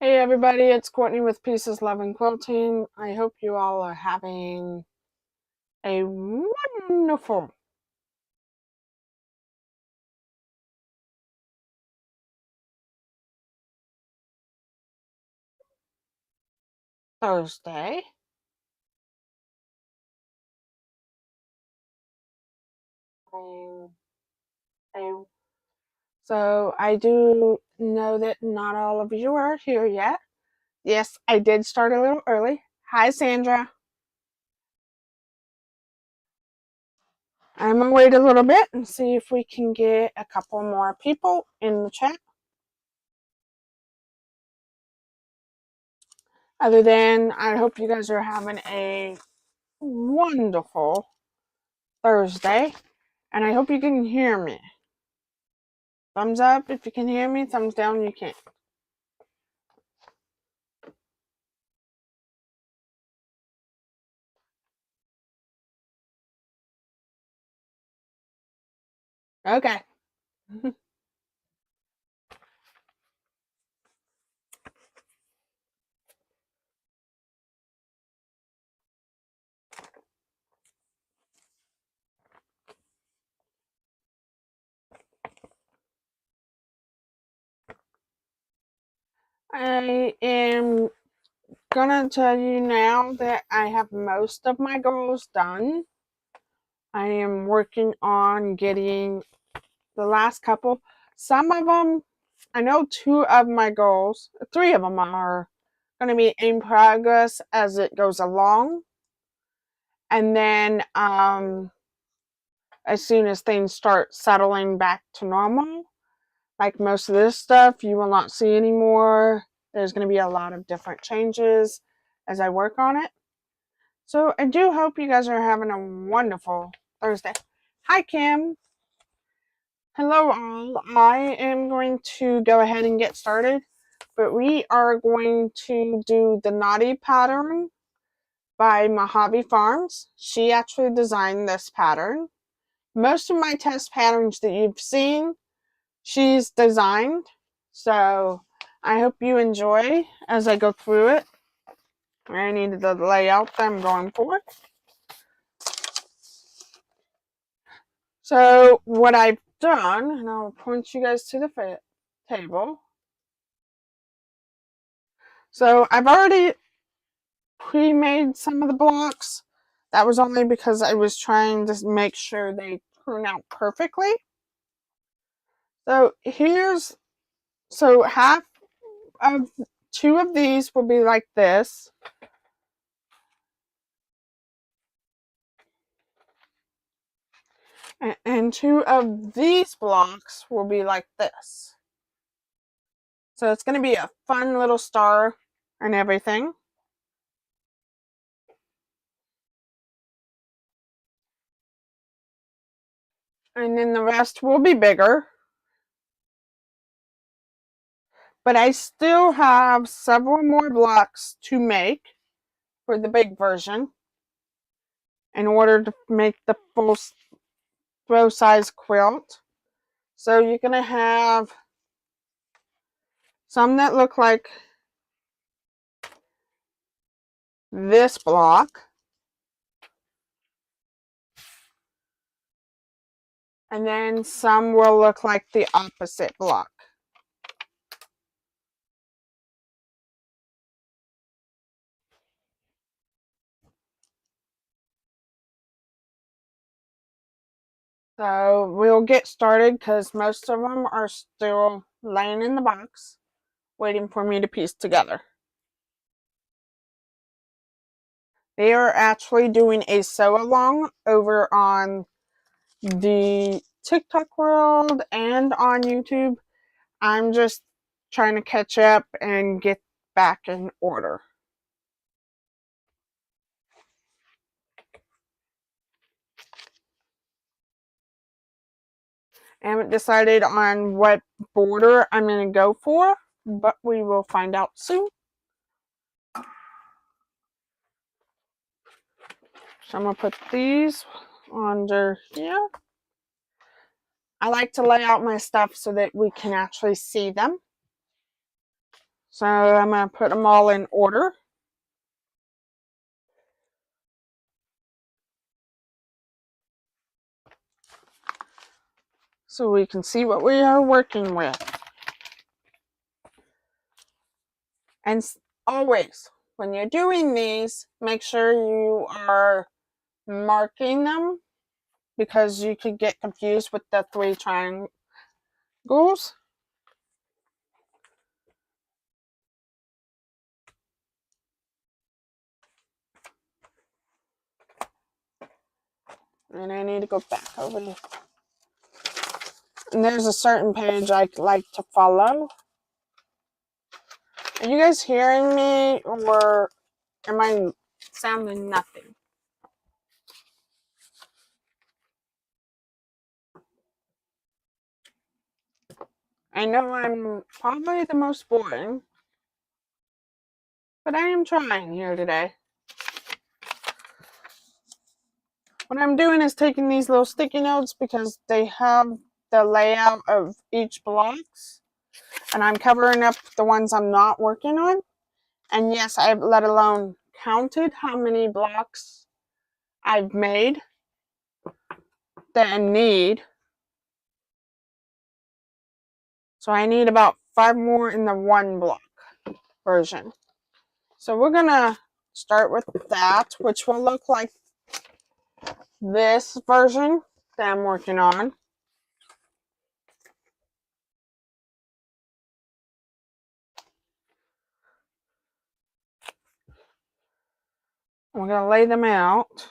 Hey everybody, it's Courtney with Pieces, Love, and Quilting. I hope you all are having a wonderful Thursday. Um, a- So I do know that not all of you are here yet. Yes, I did start a little early. Hi Sandra. I'm gonna wait a little bit and see if we can get a couple more people in the chat. Other than, I hope you guys are having a wonderful Thursday, and I hope you can hear me. Thumbs up if you can hear me, thumbs down you can't. Okay. I am gonna tell you now that I have most of my goals done. I am working on getting the last couple. Some of them, I know two of my goals, three of them are going to be in progress as it goes along. And then as soon as things start settling back to normal, like most of this stuff, you will not see anymore. There's going to be a lot of different changes as I work on it. So I do hope you guys are having a wonderful Thursday. Hi, Kim. Hello, all. I am going to go ahead and get started, but we are going to do the Knotty pattern by Mojave Farms. She actually designed this pattern. Most of my test patterns that you've seen, she's designed. So I hope you enjoy as I go through it. I needed the layout that I'm going for. So what I've done, and I'll point you guys to the table. So I've already pre-made some of the blocks. That was only because I was trying to make sure they turn out perfectly. So half of two of these will be like this. And two of these blocks will be like this. So it's going to be a fun little star and everything. And then the rest will be bigger. But I still have several more blocks to make for the big version in order to make the full throw size quilt. So you're going to have some that look like this block. And then some will look like the opposite block. So we'll get started because most of them are still laying in the box, waiting for me to piece together. They are actually doing a sew along over on the TikTok world and on YouTube. I'm just trying to catch up and get back in order. I haven't decided on what border I'm going to go for, but we will find out soon. So I'm going to put these under here. I like to lay out my stuff so that we can actually see them. So I'm going to put them all in order. So we can see what we are working with. And always, when you're doing these, make sure you are marking them, because you could get confused with the 3 triangles. And I need to go back over here. And there's a certain page I like to follow. Are you guys hearing me, or am I sounding nothing? I know I'm probably the most boring, but I am trying here today. What I'm doing is taking these little sticky notes because they have the layout of each blocks, and I'm covering up the ones I'm not working on. And yes, I've let alone counted how many blocks I've made that I need. So I need about 5 more in the 1 block version. So we're gonna start with that, which will look like this version that I'm working on. We're gonna lay them out.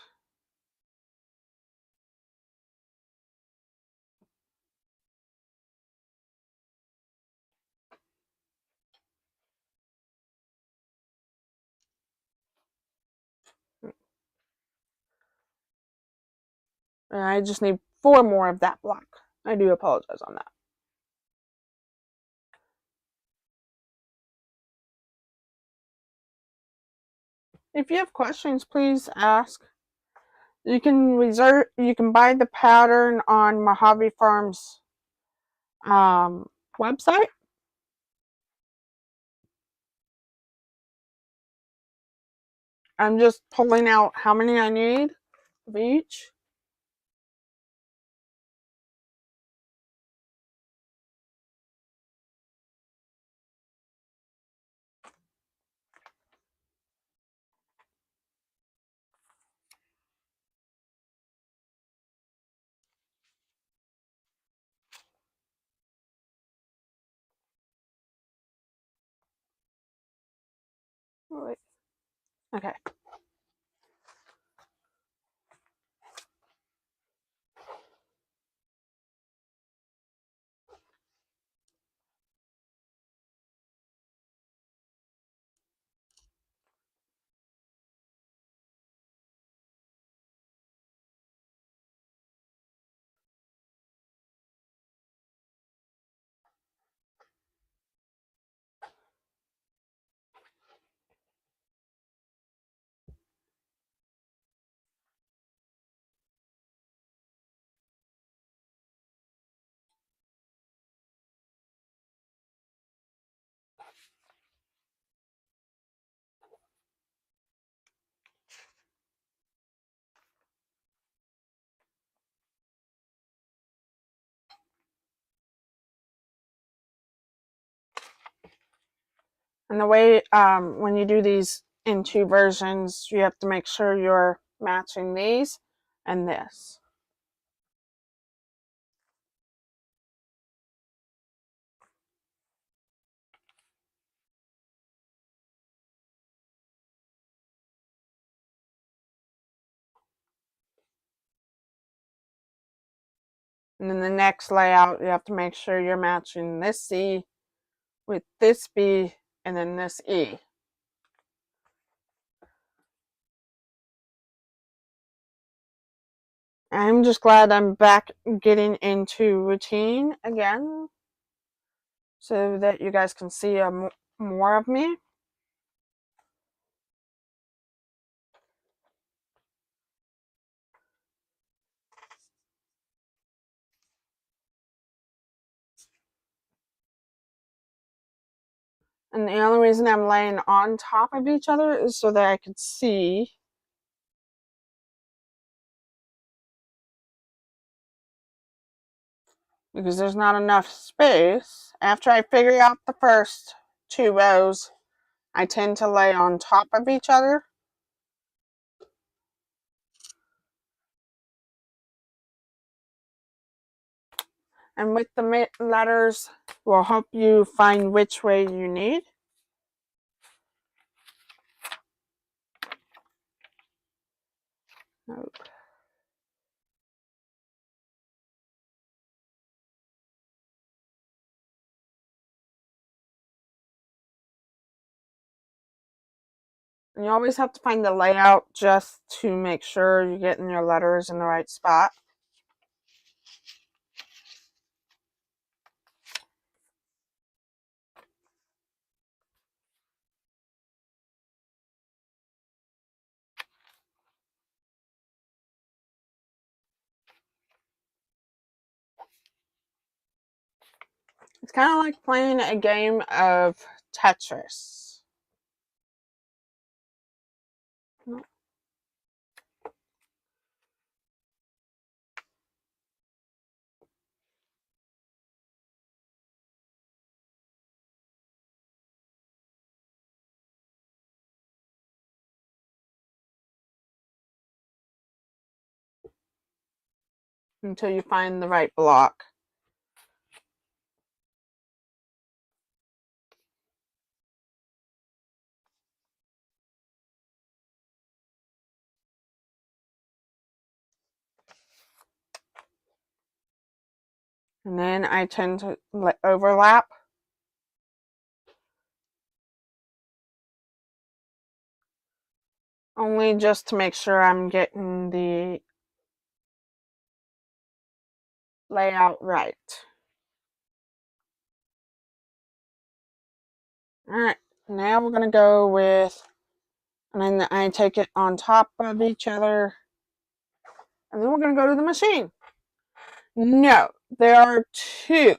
And I just need 4 more of that block. I do apologize on that. If you have questions, please ask. You can buy the pattern on Mojave Farms website. I'm just pulling out how many I need of each. Wait. Okay. And the way, when you do these in 2 versions, you have to make sure you're matching these and this. And then the next layout, you have to make sure you're matching this C with this B and then this E. I'm just glad I'm back getting into routine again, so that you guys can see more of me. And the only reason I'm laying on top of each other is so that I could see. Because there's not enough space. After I figure out the first 2 rows, I tend to lay on top of each other. And with the letters, will help you find which way you need. Nope. And you always have to find the layout just to make sure you're getting your letters in the right spot. It's kind of like playing a game of Tetris. Until you find the right block. And then I tend to overlap. Only just to make sure I'm getting the layout right. Alright, now we're going to go with, and then I take it on top of each other, and then we're going to go to the machine. No, there are 2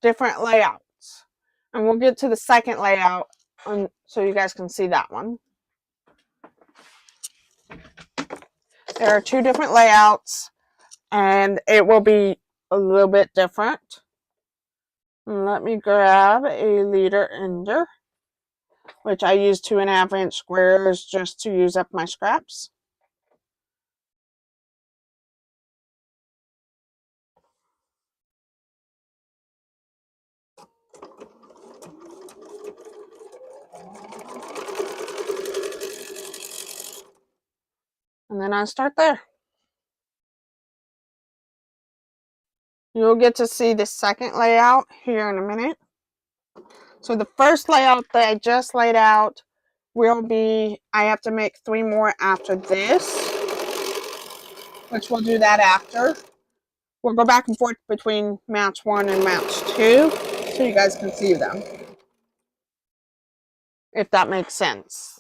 different layouts, and we'll get to the second layout so you guys can see that one. There are 2 different layouts, and it will be a little bit different. Let me grab a leader ender, which I use 2.5-inch squares just to use up my scraps. And then I start there. You'll get to see the second layout here in a minute. So the first layout that I just laid out will be, I have to make 3 more after this, which we'll do that after. We'll go back and forth between match 1 and match 2 so you guys can see them, if that makes sense.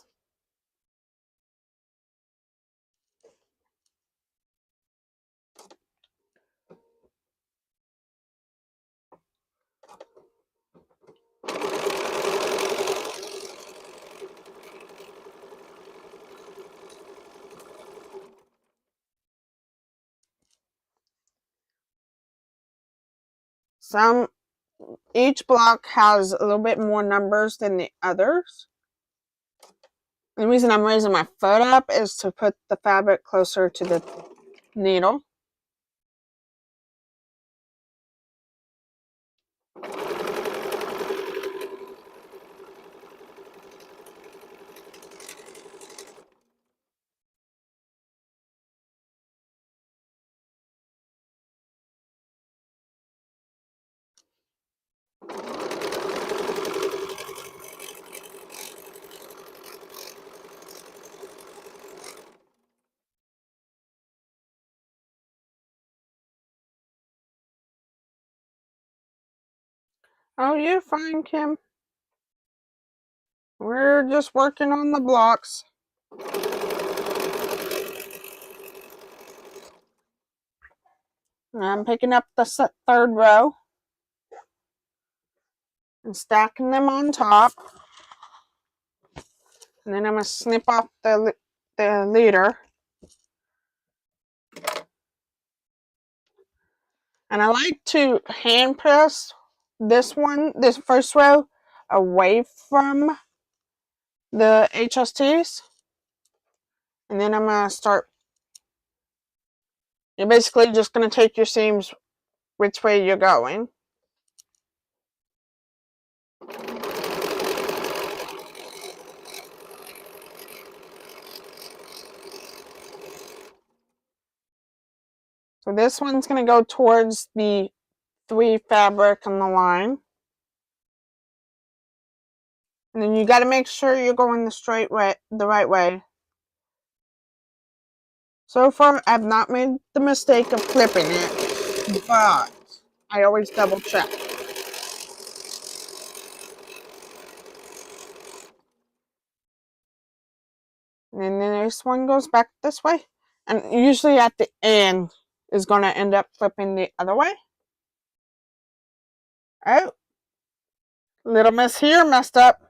Each block has a little bit more numbers than the others. The reason I'm raising my foot up is to put the fabric closer to the needle. Oh, you're fine, Kim. We're just working on the blocks. I'm picking up the 3rd row and stacking them on top. And then I'm going to snip off the leader. And I like to hand press this first row, away from the HSTs. And then I'm going to start. You're basically just going to take your seams which way you're going. So this one's going to go towards the 3 fabric on the line. And then you got to make sure you're going the right way. So far, I've not made the mistake of flipping it, but I always double check. And then this one goes back this way. And usually at the end is going to end up flipping the other way. Oh, little miss here messed up.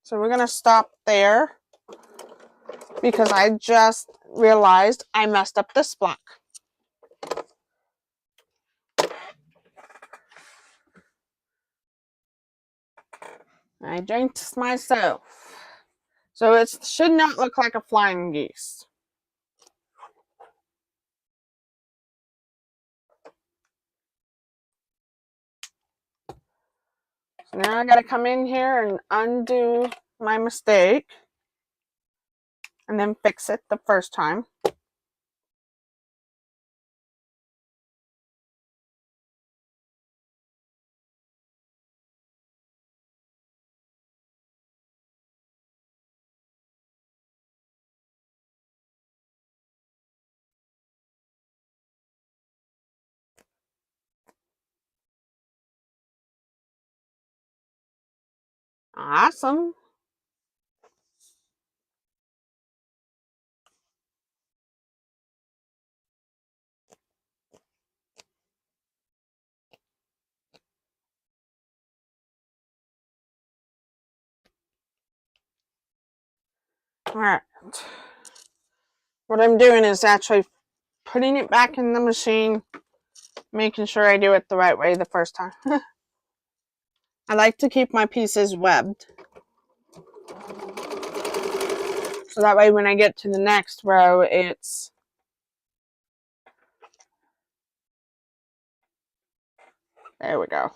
So we're going to stop there because I just realized I messed up this block. I jinxed myself. So it should not look like a flying geese. So now I got to come in here and undo my mistake and then fix it the first time. Awesome. Alright. What I'm doing is actually putting it back in the machine, making sure I do it the right way the first time. I like to keep my pieces webbed. So that way when I get to the next row, it's there we go.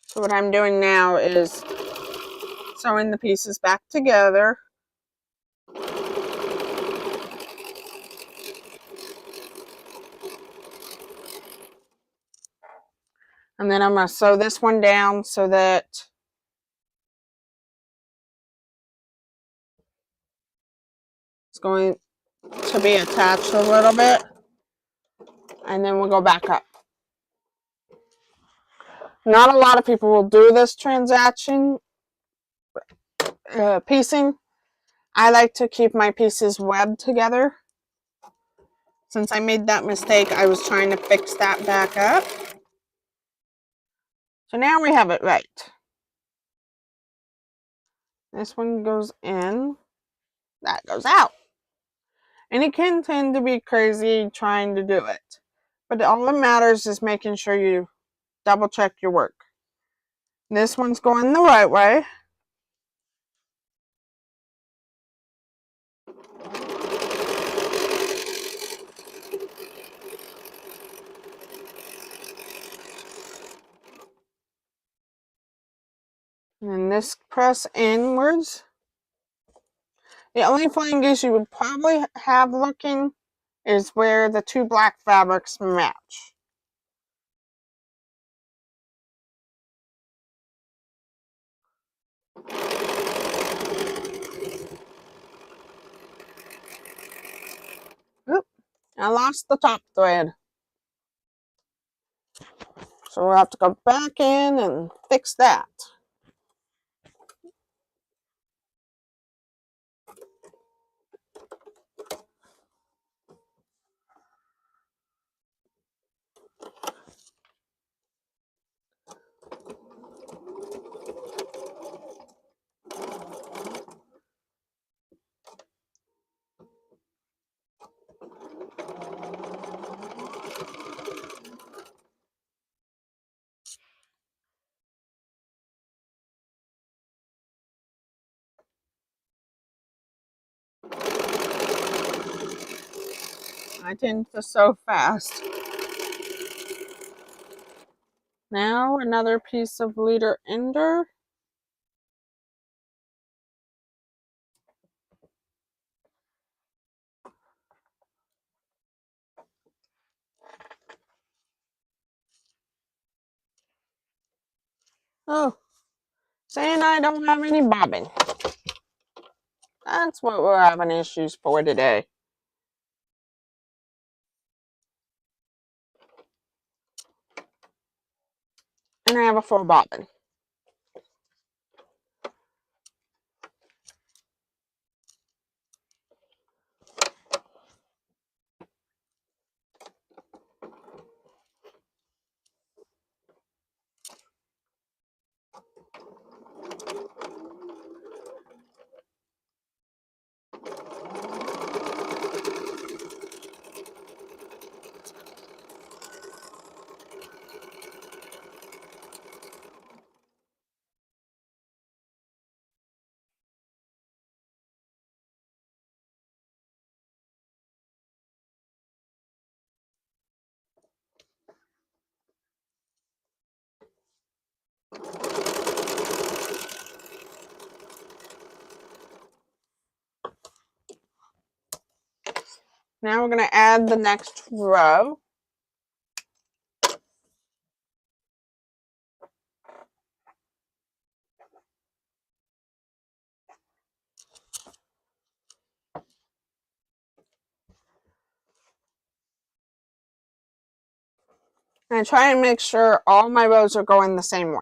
So what I'm doing now is sewing the pieces back together. And then I'm going to sew this one down so that it's going to be attached a little bit. And then we'll go back up. Not a lot of people will do this transaction, piecing. I like to keep my pieces webbed together. Since I made that mistake, I was trying to fix that back up. So now we have it right. This one goes in, that goes out. And it can tend to be crazy trying to do it. But all that matters is making sure you double check your work. This one's going the right way. And then this press inwards. The only flying goose you would probably have looking is where the 2 black fabrics match. Oop, I lost the top thread. So we'll have to go back in and fix that. I tend to sew fast. Now another piece of leader ender. Oh, saying I don't have any bobbin. That's what we're having issues for today. And I have a full bobbin. Now we're going to add the next row. And try and make sure all my rows are going the same way.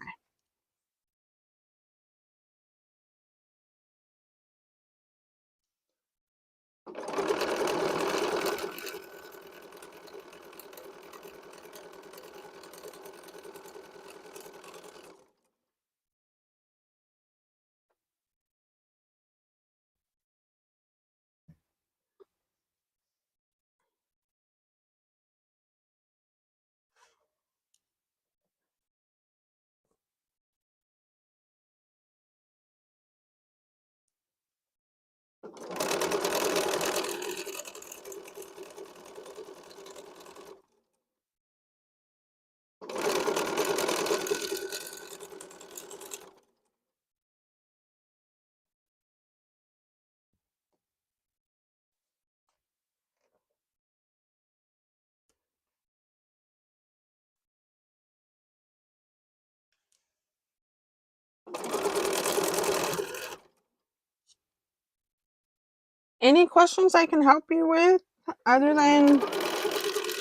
Any questions I can help you with other than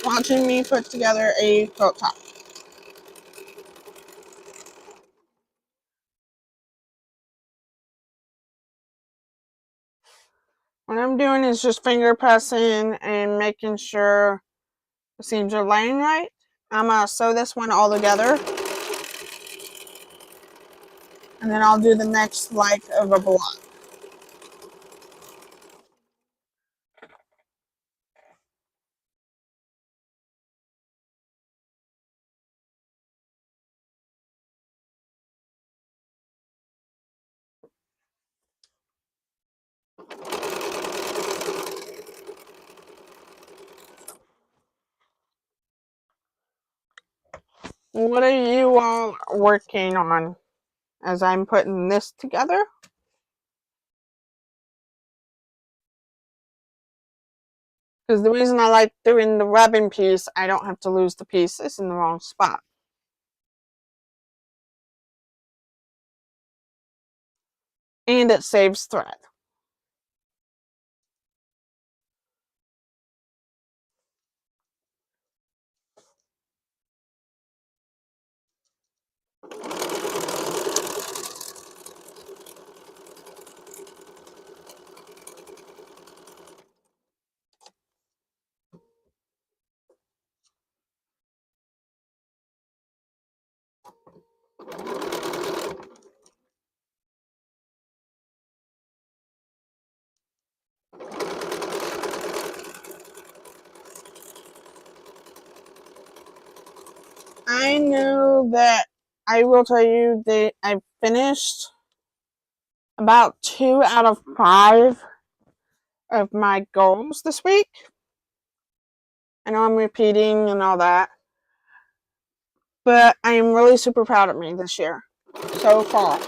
watching me put together a quilt top? What I'm doing is just finger pressing and making sure the seams are laying right. I'm going to sew this one all together. And then I'll do the next like of a block. What are you all working on as I'm putting this together? Because the reason I like doing the webbing piece, I don't have to lose the pieces in the wrong spot. And it saves thread. I know that I will tell you that I finished about 2 out of 5 of my goals this week. I know I'm repeating and all that, but I am really super proud of me this year so far.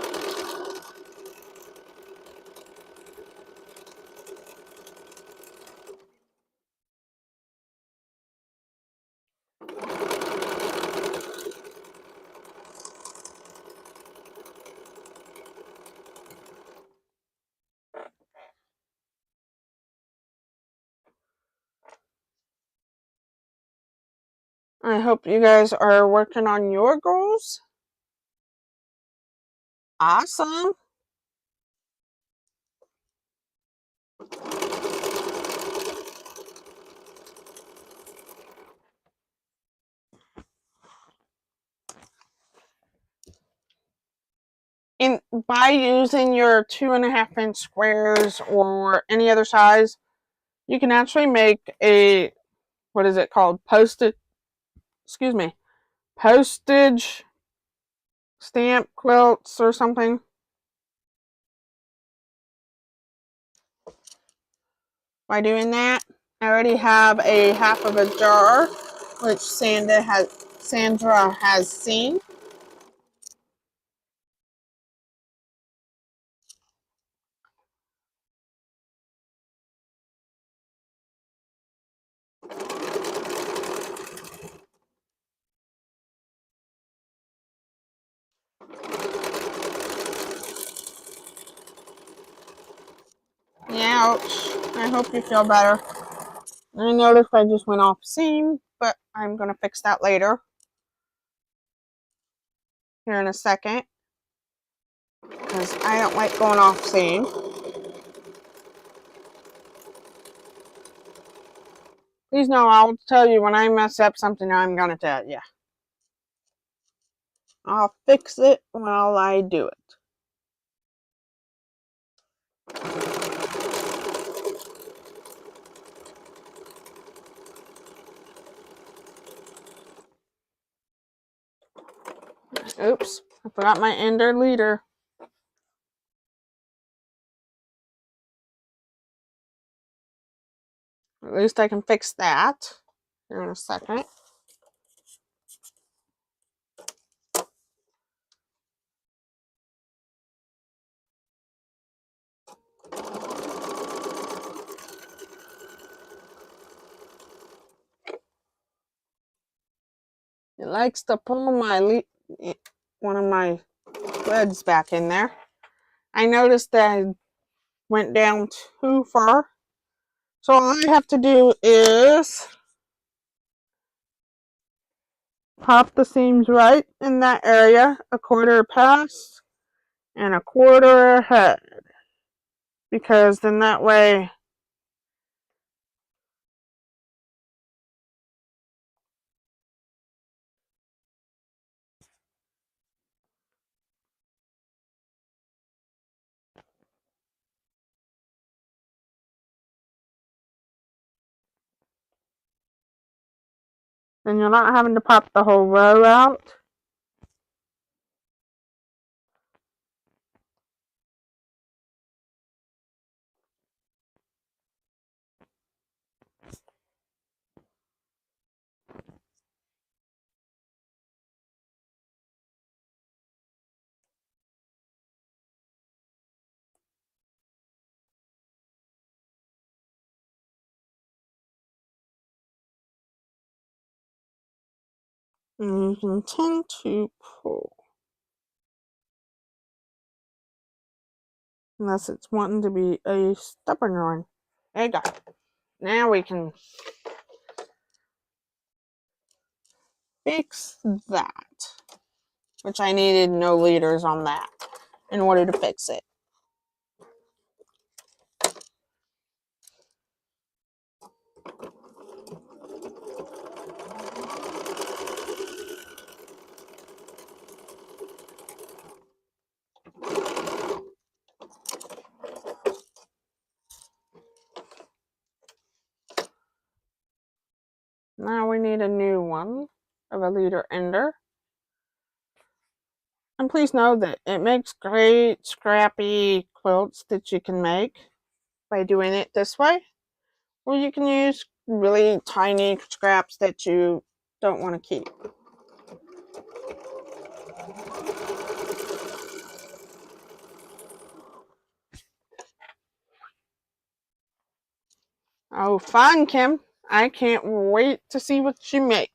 I hope you guys are working on your goals. Awesome. And by using your 2.5-inch squares or any other size, you can actually make a, what is it called? Postage stamp quilts or something. By doing that, I already have a half of a jar, which Sandra has seen. Yeah, ouch. I hope you feel better. I noticed I just went off seam, but I'm going to fix that later. Here in a second. Because I don't like going off seam. Please know I'll tell you when I mess up something, I'm going to tell you. I'll fix it while I do it. Oops, I forgot my ender leader. At least I can fix that here in a second. It likes to pull one of my threads back in there. I noticed that I went down too far. So all I have to do is pop the seams right in that area, a quarter past and a quarter ahead. Because then that way then you're not having to pop the whole row out. And you can tend to pull. Unless it's wanting to be a stubborn one. There you go. Now we can fix that. Which I needed no leaders on that in order to fix it. Now we need a new one of a leader ender. And please know that it makes great scrappy quilts that you can make by doing it this way. Or you can use really tiny scraps that you don't want to keep. Oh, fun, Kim. I can't wait to see what you make.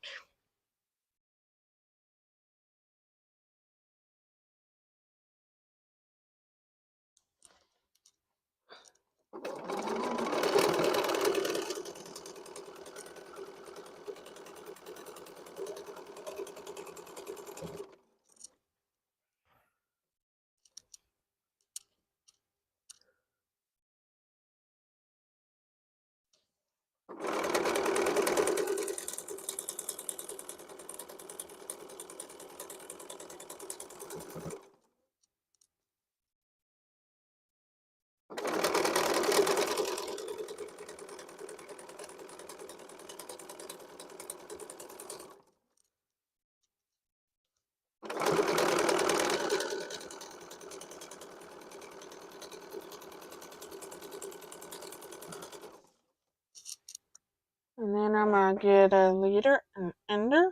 And then I'm going to get a leader and ender.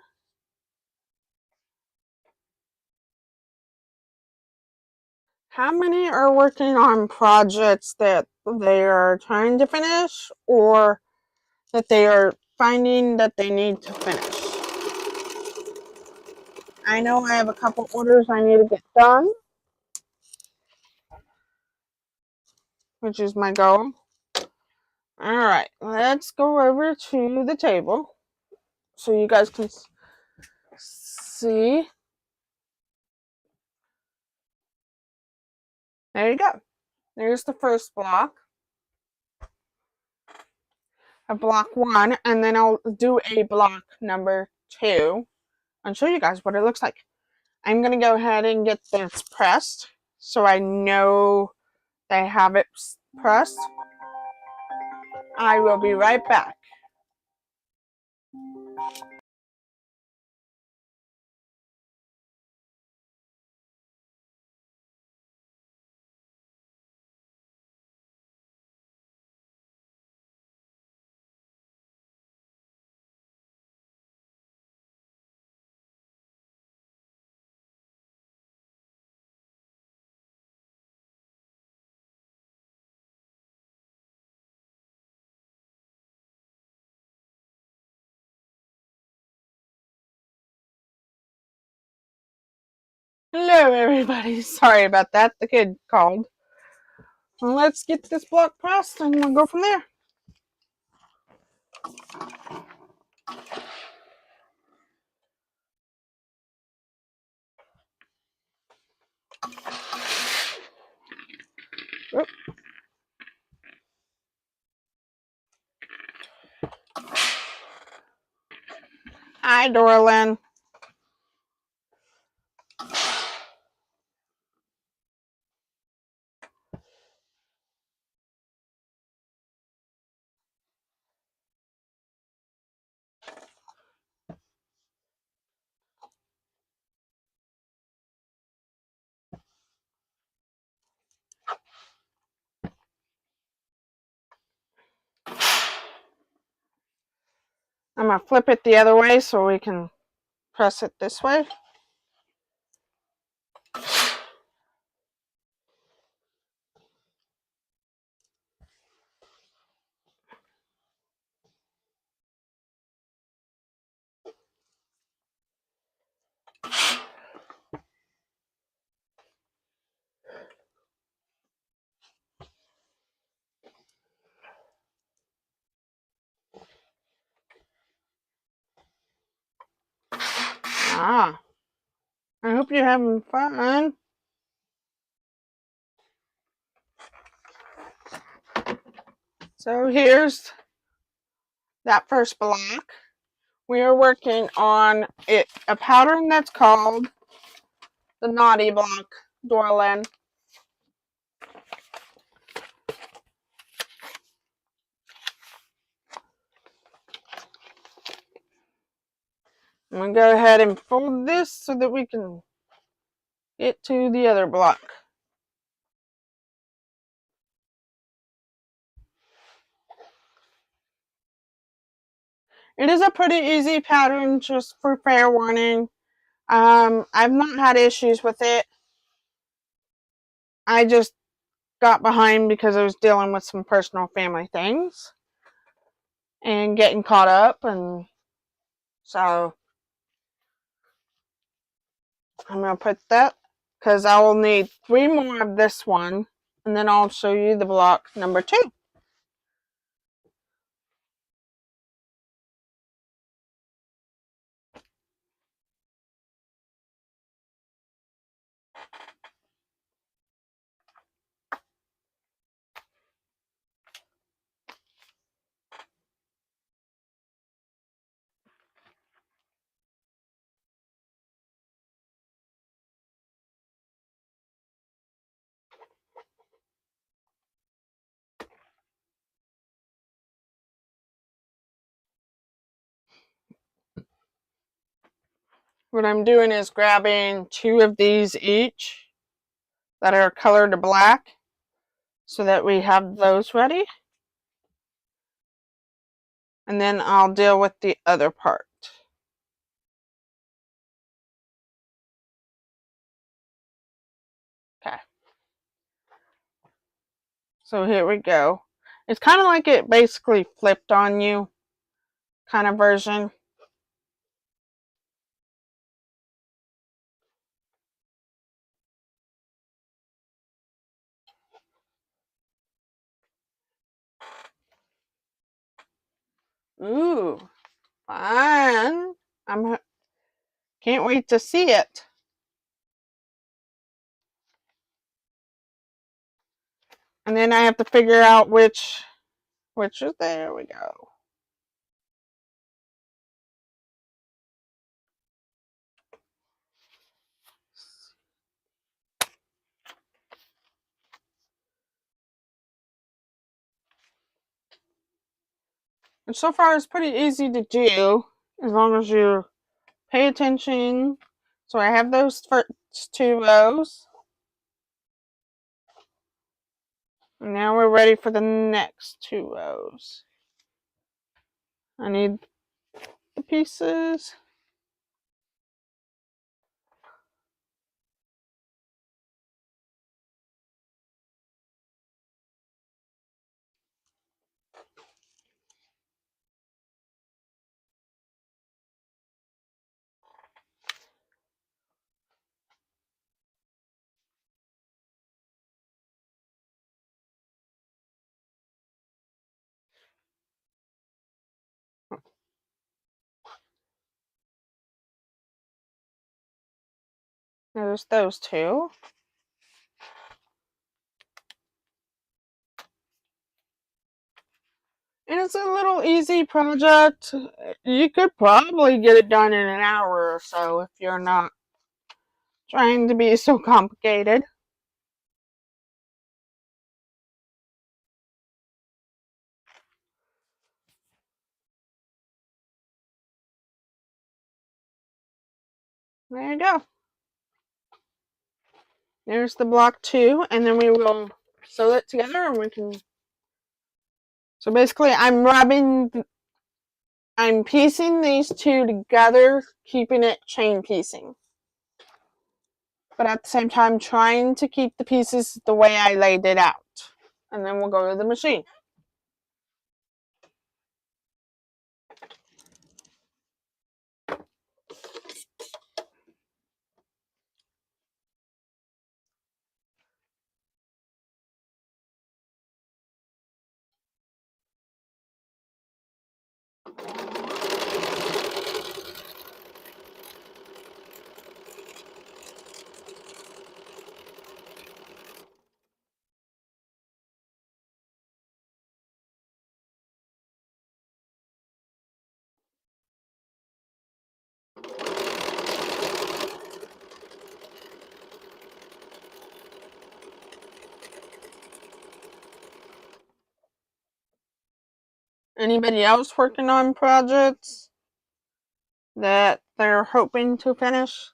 How many are working on projects that they are trying to finish or that they are finding that they need to finish? I know I have a couple orders I need to get done, which is my goal. All right, let's go over to the table so you guys can see. There you go. There's the first block. A block 1, and then I'll do a block number 2 and show you guys what it looks like. I'm going to go ahead and get this pressed so I know I have it pressed. I will be right back. Hello everybody, sorry about that, the kid called. Well, let's get this block pressed and we'll go from there. Oop. Hi Dorlin. I'm going to flip it the other way so we can press it this way. Ah, I hope you're having fun. So here's that first block. We are working on a pattern that's called the Knotty block, Dorlin. I'm going to go ahead and fold this so that we can get to the other block. It is a pretty easy pattern, just for fair warning. I've not had issues with it. I just got behind because I was dealing with some personal family things and getting caught up, and so I'm going to put that because I will need 3 more of this one, and then I'll show you the block number 2. What I'm doing is grabbing 2 of these each that are colored black so that we have those ready. And then I'll deal with the other part. Okay. So here we go. It's kind of like it basically flipped on you kind of version. Ooh, fun. Can't wait to see it. And then I have to figure out which is, there we go. And so far it's pretty easy to do as long as you pay attention. So I have those first 2 rows. And now we're ready for the next 2 rows. I need the pieces. There's those 2. And it's a little easy project. You could probably get it done in an hour or so if you're not trying to be so complicated. There you go. There's the block 2, and then we will sew it together and we can. So basically I'm piecing these 2 together, keeping it chain piecing. But at the same time trying to keep the pieces the way I laid it out. And then we'll go to the machine. Anybody else working on projects that they're hoping to finish?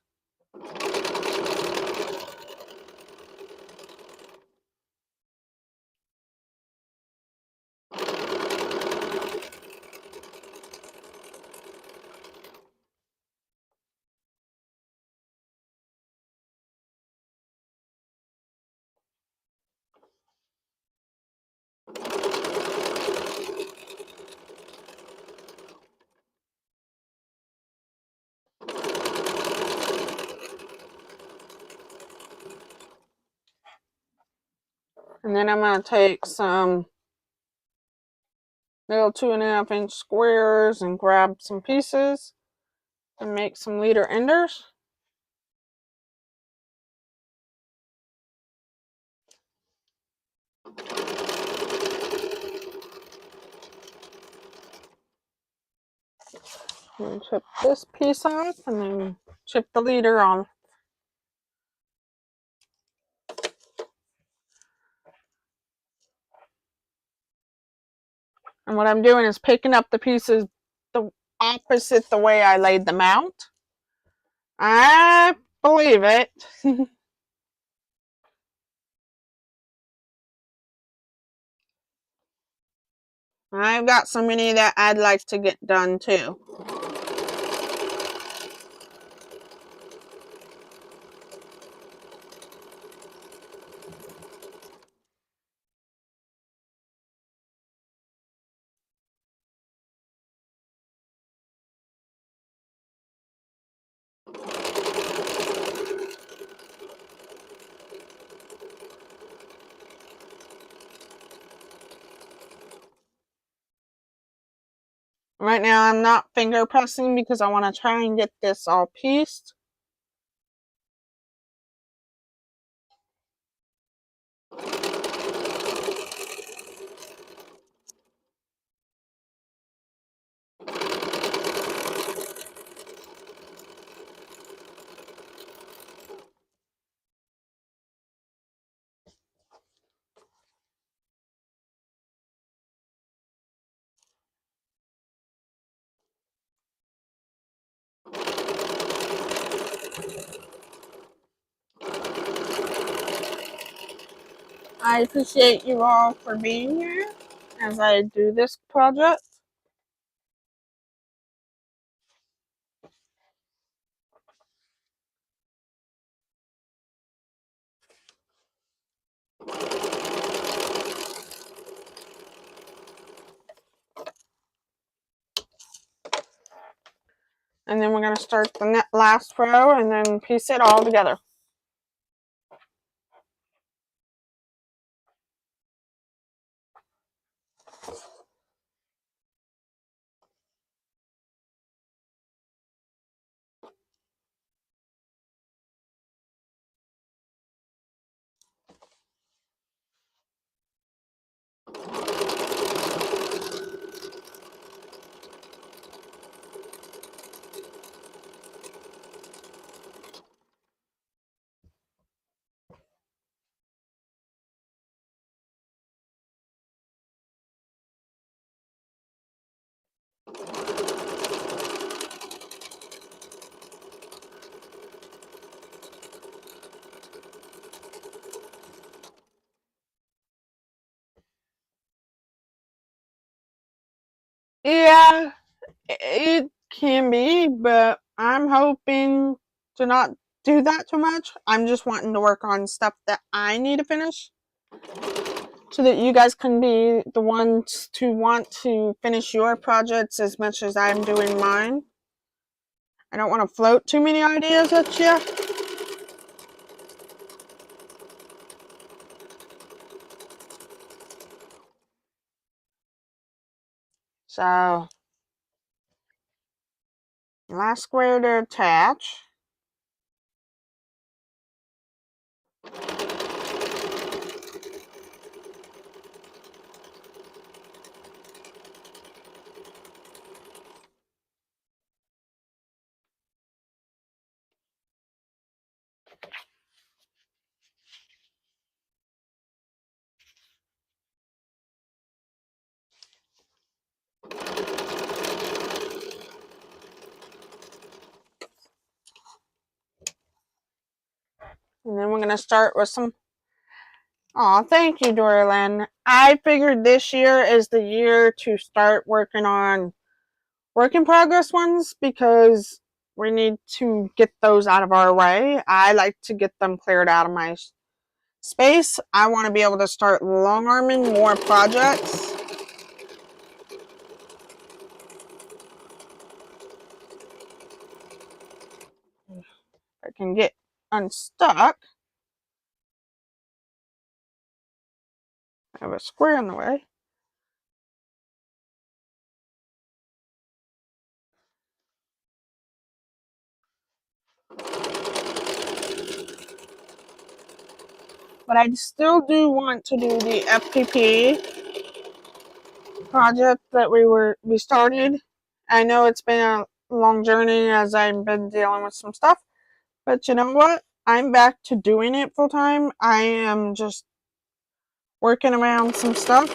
And then I'm going to take some little 2.5-inch squares and grab some pieces and make some leader enders. And chip this piece off and then chip the leader on. And what I'm doing is picking up the pieces the opposite the way I laid them out. I believe it. I've got so many that I'd like to get done too. Right now I'm not finger pressing because I want to try and get this all pieced. I appreciate you all for being here as I do this project. And then we're going to start the last row and then piece it all together. Yeah, it can be, but I'm hoping to not do that too much. I'm just wanting to work on stuff that I need to finish so that you guys can be the ones to want to finish your projects as much as I'm doing mine. I don't want to float too many ideas at you. So, last square to attach. And then we're going to start with some... Aw, thank you, Dorlyn. I figured this year is the year to start working on work in progress ones because we need to get those out of our way. I like to get them cleared out of my space. I want to be able to start long arming more projects. I can get unstuck. of a square in the way. But I still do want to do the FPP project that we started. I know it's been a long journey as I've been dealing with some stuff, but you know what? I'm back to doing it full time. I am just working around some stuff.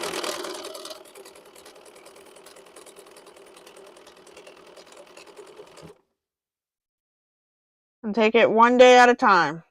And take it one day at a time.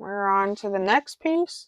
We're on to the next piece.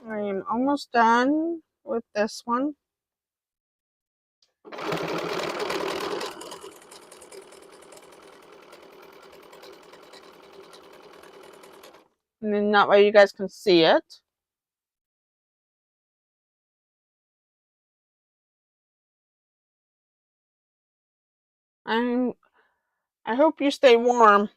I am almost done with this one. And then that way you guys can see it. I hope you stay warm.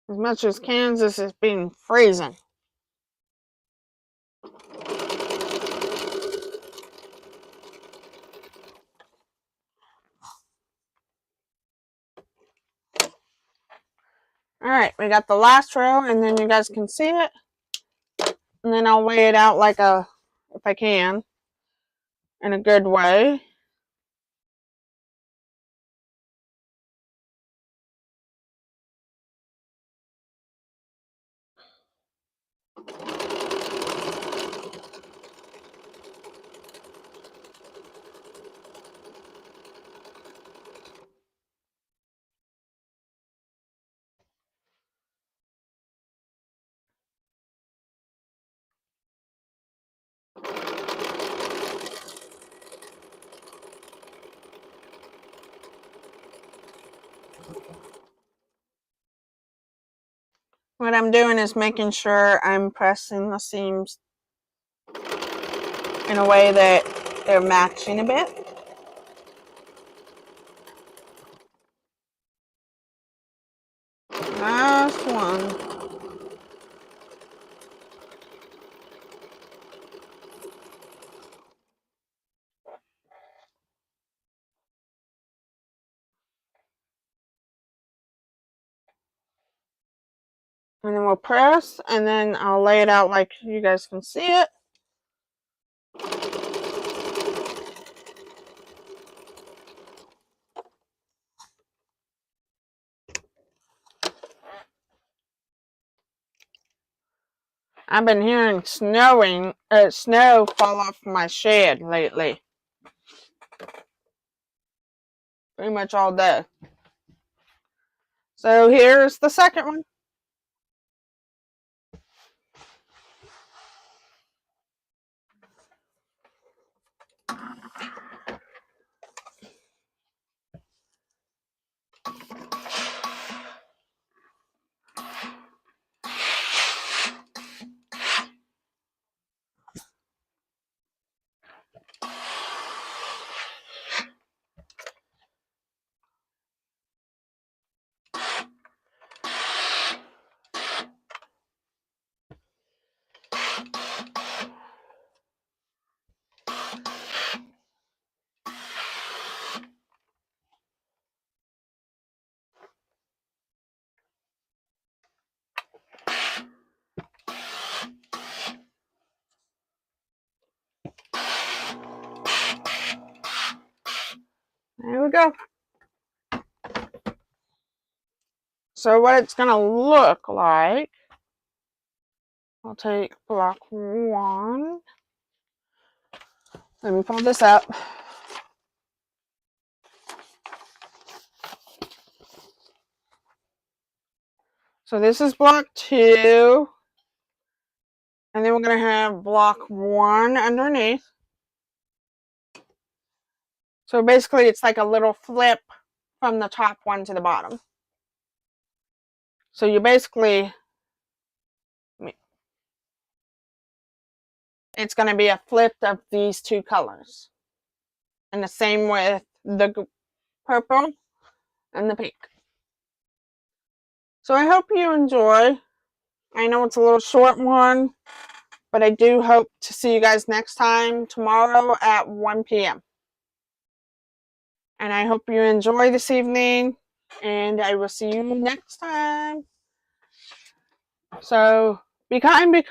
As much as Kansas is being freezing. Alright, we got the last row, and then you guys can see it. And then I'll lay it out like if I can, in a good way. What I'm doing is making sure I'm pressing the seams in a way that they're matching a bit. Last one. And then we'll press, and then I'll lay it out like you guys can see it. I've been hearing snow fall off my shed lately. Pretty much all day. So here's the second one. There we go. So what it's going to look like, I'll take block 1. Let me pull this up. So this is block 2. And then we're going to have block 1 underneath. So basically it's like a little flip from the top one to the bottom. So you basically, it's going to be a flip of these 2 colors. And the same with the purple and the pink. So I hope you enjoy. I know it's a little short one, but I do hope to see you guys next time tomorrow at 1 p.m. And I hope you enjoy this evening, and I will see you next time. So be kind, be creative.